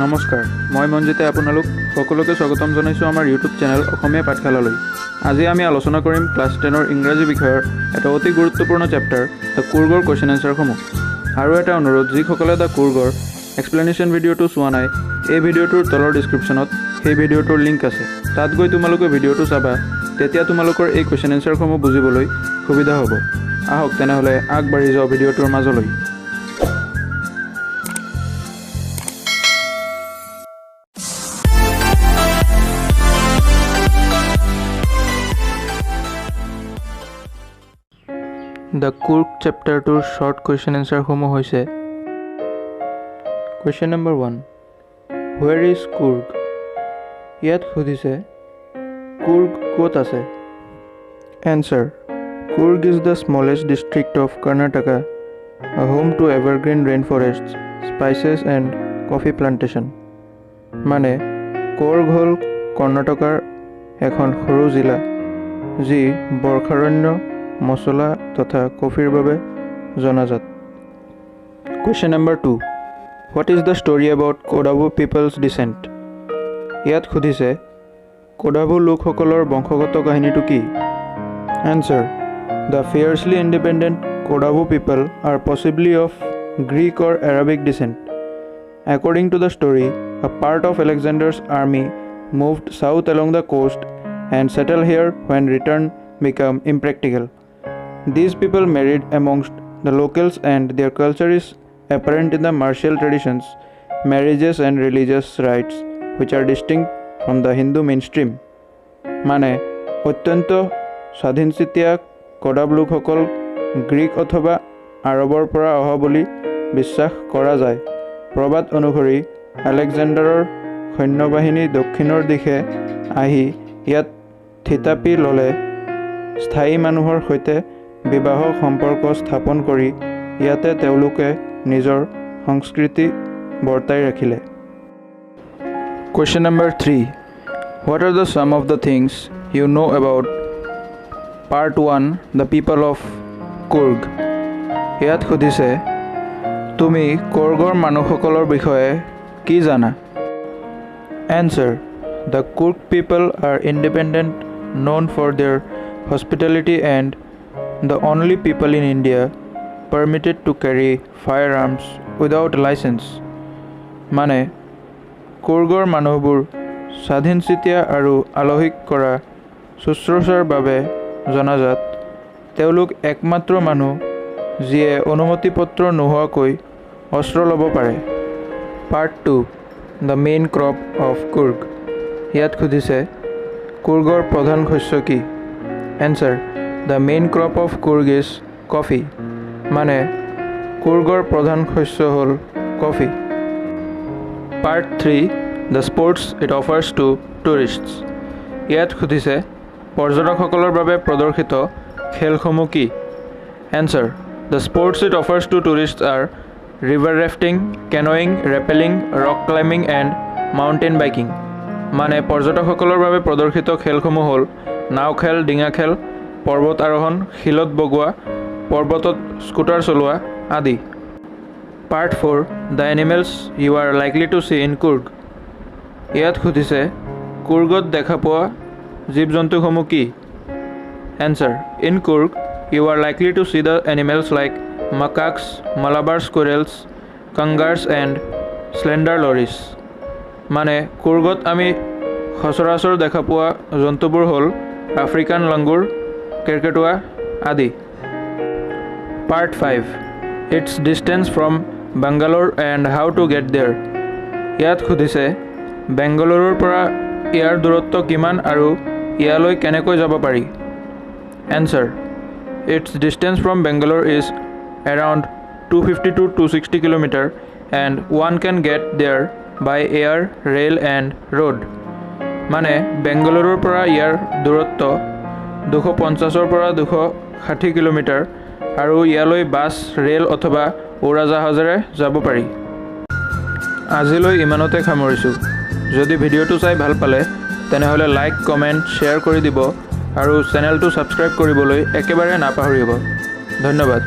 নমস্কাৰ মই মনজিতে আপোনালোক সকলোকে স্বাগতম জনাইছোঁ আমাৰ ইউটিউব চেনেল অসমীয়া পাঠশালালৈ। আজি আমি আলোচনা কৰিম ক্লাছ 10ৰ ইংৰাজী বিষয়ৰ এটা অতি গুৰুত্বপূৰ্ণ চেপ্টাৰ দ্য কুৰ্গৰ কুৱেশ্যন এনচাৰসমূহ। আৰু এটা অনুৰোধ, যিসকলে দ্য কুৰ্গৰ এক্সপ্লেনেশ্যন ভিডিঅ'টো চোৱা নাই, এই ভিডিঅ'টোৰ তলৰ ডিছক্ৰিপশ্যনত সেই ভিডিঅ'টোৰ লিংক আছে, তাত গৈ তোমালোকে ভিডিঅ'টো চাবা, তেতিয়া তোমালোকৰ এই কুৱেশ্যন এনচাৰসমূহ বুজিবলৈ সুবিধা হ'ব। আহক তেনেহ'লে আগবাঢ়ি যাওঁ ভিডিঅ'টোৰ মাজলৈ। দ্য কুৰ্গ চেপ্টাৰটোৰ শ্বৰ্ট কুৱেশ্যন এনচাৰসমূহ হৈছে: question number 1, where is Coorg? ইয়াত সুধিছে কুৰ্গ ক'ত আছে? Answer: Coorg is the smallest district of Karnataka, home to evergreen rain forests, spices and coffee plantation. মানে কুৰ্গ হ'ল কৰ্ণাটকাৰ এখন সৰু জিলা, যি বৰ্ষাৰণ্য, মছলা তথা কফিৰ বাবে জনাজাত। Question number 2, what is the story about Kodavu peoples descent? ইয়াত সুধিছে কোডাবু লোকসকলৰ বংশগত কাহিনীটো কি? Answer: the fiercely independent Kodavu people are possibly of Greek or Arabic descent. According to the story, a part of Alexander's army moved south along the coast and settled here when return became impractical. These people married amongst the locals and their culture is apparent in the martial traditions, marriages and religious rites which are distinct from the Hindu mainstream. মানে অত্যন্ত স্বাধীনচিতীয়া কোডাব লোকসকল Greek অথবা আৰবৰ পৰা অহা বুলি বিশ্বাস কৰা যায়। প্ৰবাদ অনুসৰি আলেকজেণ্ডাৰৰ সৈন্যবাহিনী দক্ষিণৰ দিশে আহি ইয়াত থিতাপি ল'লে স্থায়ী মানুহৰ সৈতে বিবাহ সম্পৰ্ক স্থাপন কৰি ইয়াতে তেওঁলোকে নিজৰ সংস্কৃতি বৰ্তাই ৰাখিলে। Question number 3, what are the sum of the things you know' about part 1 the people of Coorg? ইয়াত সুধিছে তুমি কুৰ্গৰ মানুহসকলৰ বিষয়ে কি জানা? Answer: the Coorg people are independent, known for their hospitality and the only people in India permitted to carry firearms without license. মানে কুৰ্গৰ মানুহবোৰ স্বাধীনচিতীয়া আৰু আলহীক কৰা শুশ্ৰূষাৰ বাবে জনাজাত। তেওঁলোক একমাত্ৰ মানুহ যিয়ে অনুমতি পত্ৰ নোহোৱাকৈ অস্ত্ৰ ল'ব পাৰে। Part 2 the main crop of Coorg. ইয়াত সুধিছে কুৰ্গৰ প্ৰধান শস্য কি? Answer: the main crop of Coorg is coffee. মানে কুৰ্গৰ প্ৰধান শস্য হ'ল coffee. Part 3 the sports it offers to tourists. ইয়াত সুধিছে পৰ্যটকসকলৰ বাবে প্ৰদৰ্শিত খেলসমূহ কি? Answer: the sports it offers to tourists are river rafting, canoeing, rappelling, rock climbing and mountain biking. মানে পৰ্যটকসকলৰ বাবে প্ৰদৰ্শিত খেলসমূহ হ'ল নাও খেল, ডিঙা খেল, পৰ্বত আৰোহণ, শিলত বগোৱা, পৰ্বতত স্কুটাৰ চলোৱা আদি। Part 4 the animals you are likely to see in Coorg. ইয়াত সুধিছে কুৰ্গত দেখা পোৱা জীৱ জন্তুসমূহ কি? Answer: in Coorg you are likely to see the animals like macaques, Malabar squirrels, langurs and slender lorises. মানে কুৰ্গত আমি সচৰাচৰ দেখা পোৱা জন্তুবোৰ হ'ল আফ্ৰিকান লাংগুৰ, কেৰ্কেটুৱা আদি। Part 5 it's distance from Bangalore and how to get there. ইয়াত সুধিছে বেংগালুৰুৰ পৰা ইয়াৰ দূৰত্ব কিমান আৰু ইয়ালৈ কেনেকৈ যাব পাৰি? Answer: it's distance from Bangalore is around 250 to 260 kilometer and one can get there by air, rail and road. মানে বেংগালুৰুৰ পৰা ইয়াৰ দূৰত্ব 250 পৰা 260 কিলোমিটাৰ আৰু ইয়ালৈ বাছ, ৰেল অথবা উৰাজাহাজেৰে যাব পাৰি। আজিলৈ ইমানতে সামৰিছোঁ। যদি ভিডিঅ'টো চাই ভাল পালে তেনেহ'লে লাইক, কমেণ্ট, শ্বেয়াৰ কৰি দিব আৰু চেনেলটো ছাবস্ক্ৰাইব কৰিবলৈ একেবাৰে নাপাহৰিব। ধন্যবাদ।